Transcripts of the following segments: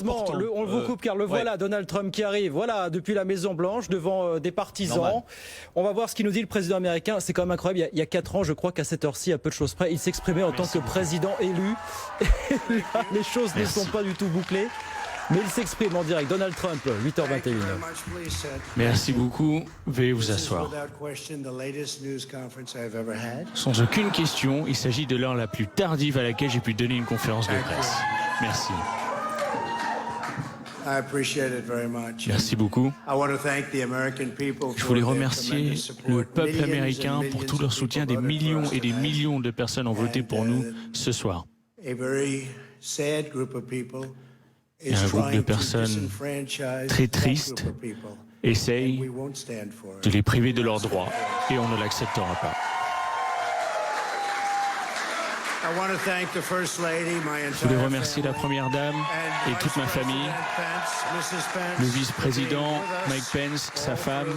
malheureusement, on vous coupe car le voilà, Donald Trump qui arrive, voilà, depuis la Maison Blanche, devant des partisans. Normal. On va voir ce qu'il nous dit le président américain. C'est quand même incroyable, il y a 4 ans, je crois qu'à cette heure-ci, à peu de choses près, il s'exprimait en tant que président élu. Et là, les choses ne sont pas du tout bouclées. Mais il s'exprime en direct. Donald Trump, 8h21. Merci beaucoup. Veuillez vous asseoir. Sans aucune question, il s'agit de l'heure la plus tardive à laquelle j'ai pu donner une conférence de presse. Merci. Merci beaucoup. Je voulais remercier le peuple américain pour tout leur soutien. Des millions et des millions de personnes ont voté pour nous ce soir. Et un groupe de personnes très tristes essaye de les priver de leurs droits et on ne l'acceptera pas. Je voulais remercier la Première Dame et toute ma famille, le vice-président Mike Pence, sa femme.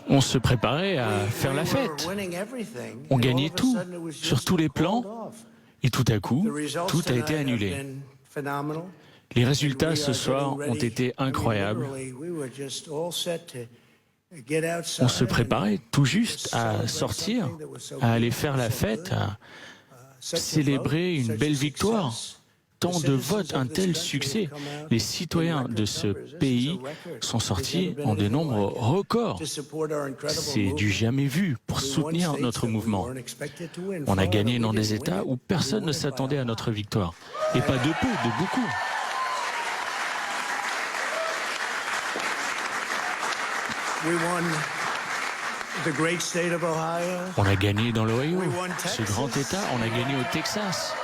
On se préparait à faire la fête. On gagnait tout, sur tous les plans, et tout à coup, tout a été annulé. Les résultats ce soir ont été incroyables. On se préparait tout juste à sortir, à aller faire la fête, à célébrer une belle victoire. Tant de votes, un tel succès. Les citoyens de ce pays sont sortis en des nombres records. C'est du jamais vu pour soutenir notre mouvement. On a gagné dans des États où personne ne s'attendait à notre victoire. Et pas de peu, de beaucoup. On a gagné dans l'Ohio, ce grand État. On a gagné au Texas.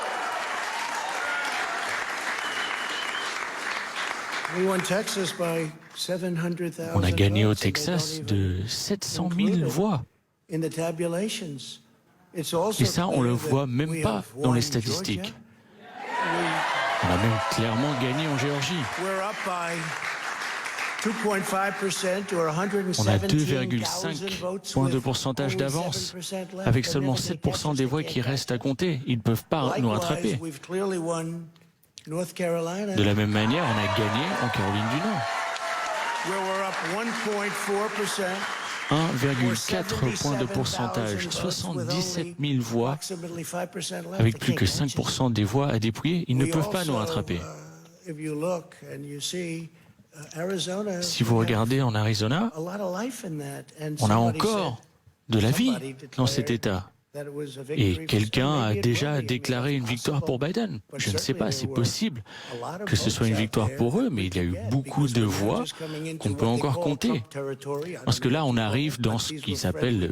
On a gagné au Texas de 700 000 voix. Et ça, on ne le voit même pas dans les statistiques. On a même clairement gagné en Géorgie. On a 2,5 points de pourcentage d'avance, avec seulement 7% des voix qui restent à compter. Ils ne peuvent pas nous rattraper. De la même manière, on a gagné en Caroline du Nord. 1,4 points de pourcentage, 77 000 voix, avec plus que 5% des voix à dépouiller. Ils ne peuvent pas nous rattraper. Si vous regardez en Arizona, on a encore de la vie dans cet État. Et quelqu'un a déjà déclaré une victoire pour Biden. Je ne sais pas, c'est possible que ce soit une victoire pour eux, mais il y a eu beaucoup de voix qu'on peut encore compter. Parce que là, on arrive dans ce qu'ils appellent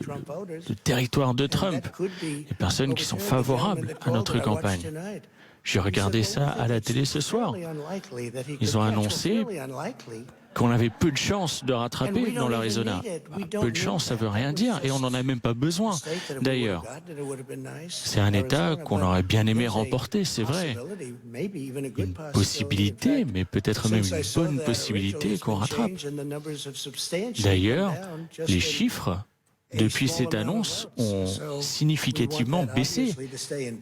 le territoire de Trump. Les personnes qui sont favorables à notre campagne. J'ai regardé ça à la télé ce soir. Ils ont annoncé qu'on avait peu de chances de rattraper dans l'Arizona. Peu de chance, ça ne veut rien dire, et on n'en a même pas besoin. D'ailleurs, c'est un État qu'on aurait bien aimé remporter, c'est vrai. Une possibilité, mais peut-être même une bonne possibilité qu'on rattrape. D'ailleurs, les chiffres, depuis cette annonce, ont significativement baissé.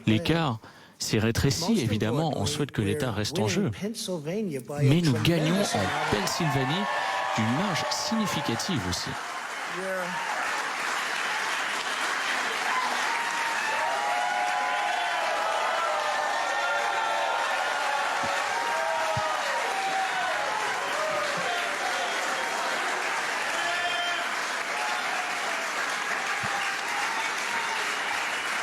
L'écart s'est rétréci, évidemment, on souhaite que l'État reste en jeu. Mais nous gagnons en Pennsylvanie d'une marge significative aussi.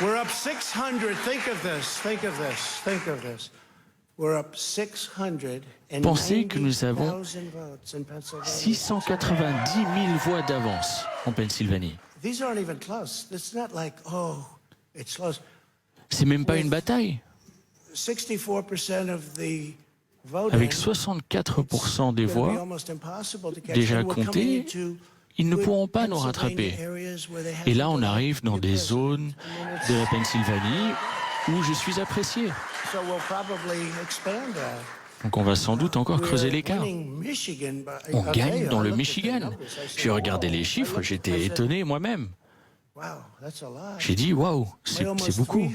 We're up 600. Think of this. Think of this. Think of this. We're up 690,000 Pensez que nous avons 690 000 voix d'avance en Pennsylvanie. These aren't even close. It's not like, oh, it's close. C'est même pas une bataille. 64% of the voting, Avec 64% des voix déjà comptées, ils ne pourront pas nous rattraper. Et là, on arrive dans des zones de la Pennsylvanie où je suis apprécié. Donc on va sans doute encore creuser l'écart. On gagne dans le Michigan. J'ai regardé les chiffres, j'étais étonné moi-même. J'ai dit, waouh, c'est beaucoup.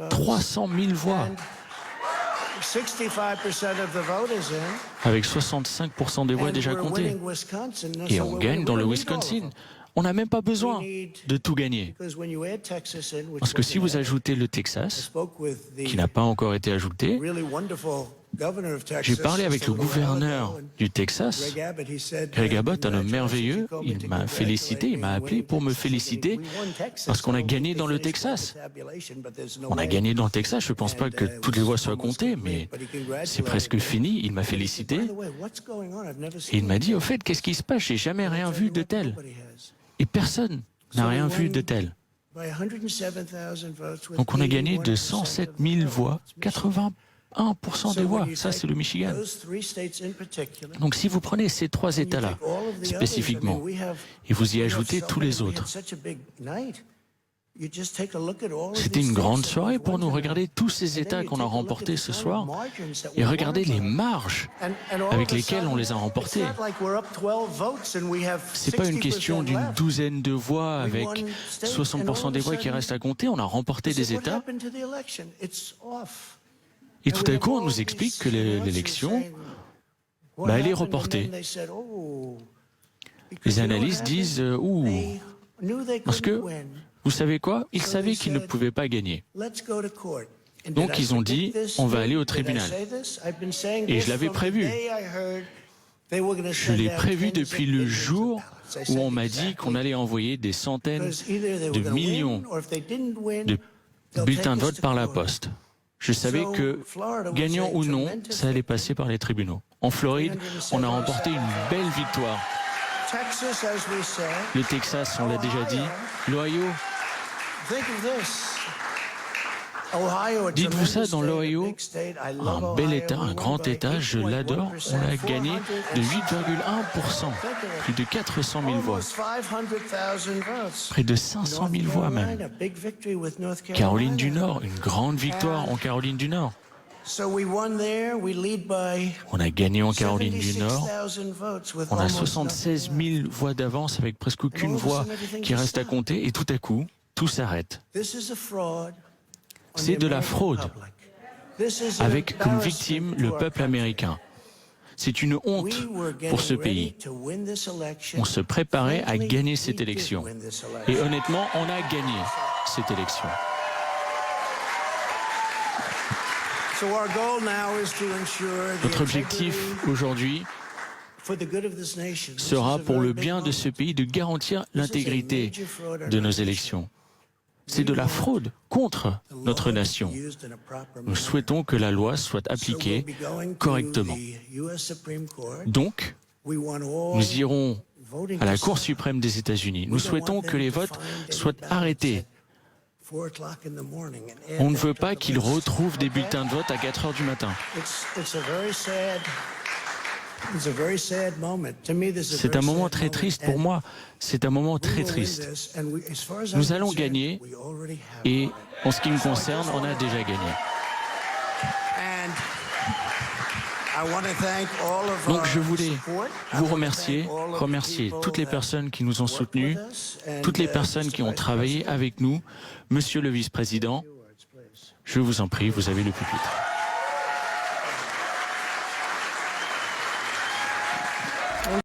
300 000 voix. Avec 65% des voix déjà comptées. Et on gagne dans le Wisconsin. On n'a même pas besoin de tout gagner. Parce que si vous ajoutez le Texas, qui n'a pas encore été ajouté, j'ai parlé avec le gouverneur du Texas, Greg Abbott, un homme merveilleux. Il m'a félicité, il m'a appelé pour me féliciter parce qu'on a gagné dans le Texas. On a gagné dans le Texas, je ne pense pas que toutes les voix soient comptées, mais c'est presque fini. Il m'a félicité et il m'a dit, au fait, qu'est-ce qui se passe? J'ai jamais rien vu de tel. Et personne n'a rien vu de tel. Donc on a gagné de 107 000 voix, 81% des voix. Ça, c'est le Michigan. Donc si vous prenez ces 3 États-là, spécifiquement, et vous y ajoutez tous les autres, c'était une grande soirée pour nous. Regardez tous ces États qu'on a remportés ce soir et regardez les marges avec lesquelles on les a remportés. C'est pas une question d'une douzaine de voix avec 60% des voix qui restent à compter. On a remporté des États. Et tout à coup, on nous explique que l'élection, elle est reportée. Les analystes disent, parce que, vous savez quoi? Ils savaient qu'ils ne pouvaient pas gagner. Donc ils ont dit, on va aller au tribunal. Et je l'avais prévu. Je l'ai prévu depuis le jour où on m'a dit qu'on allait envoyer des centaines de millions de bulletins de vote par la poste. Je savais que, gagnant ou non, ça allait passer par les tribunaux. En Floride, on a remporté une belle victoire. Le Texas, on l'a déjà dit. L'Ohio. Dites-vous ça, dans l'Ohio, un bel État, un grand État, je l'adore, on a gagné de 8,1%, plus de 400 000 voix, près de 500 000 voix même. Caroline du Nord, une grande victoire en Caroline du Nord. On a gagné en Caroline du Nord, on a 76 000 voix d'avance avec presque aucune voix qui reste à compter et tout à coup, tout s'arrête. C'est de la fraude, avec comme victime le peuple américain. C'est une honte pour ce pays. On se préparait à gagner cette élection. Et honnêtement, on a gagné cette élection. Notre objectif aujourd'hui sera pour le bien de ce pays de garantir l'intégrité de nos élections. C'est de la fraude contre notre nation. Nous souhaitons que la loi soit appliquée correctement. Donc, nous irons à la Cour suprême des États-Unis. Nous souhaitons que les votes soient arrêtés. On ne veut pas qu'ils retrouvent des bulletins de vote à 4 heures du matin. C'est un moment très triste pour moi. C'est un moment très triste. Nous allons gagner et en ce qui me concerne, on a déjà gagné. Donc je voulais vous remercier toutes les personnes qui nous ont soutenus, toutes les personnes qui ont travaillé avec nous. Monsieur le vice-président, je vous en prie, vous avez le pupitre.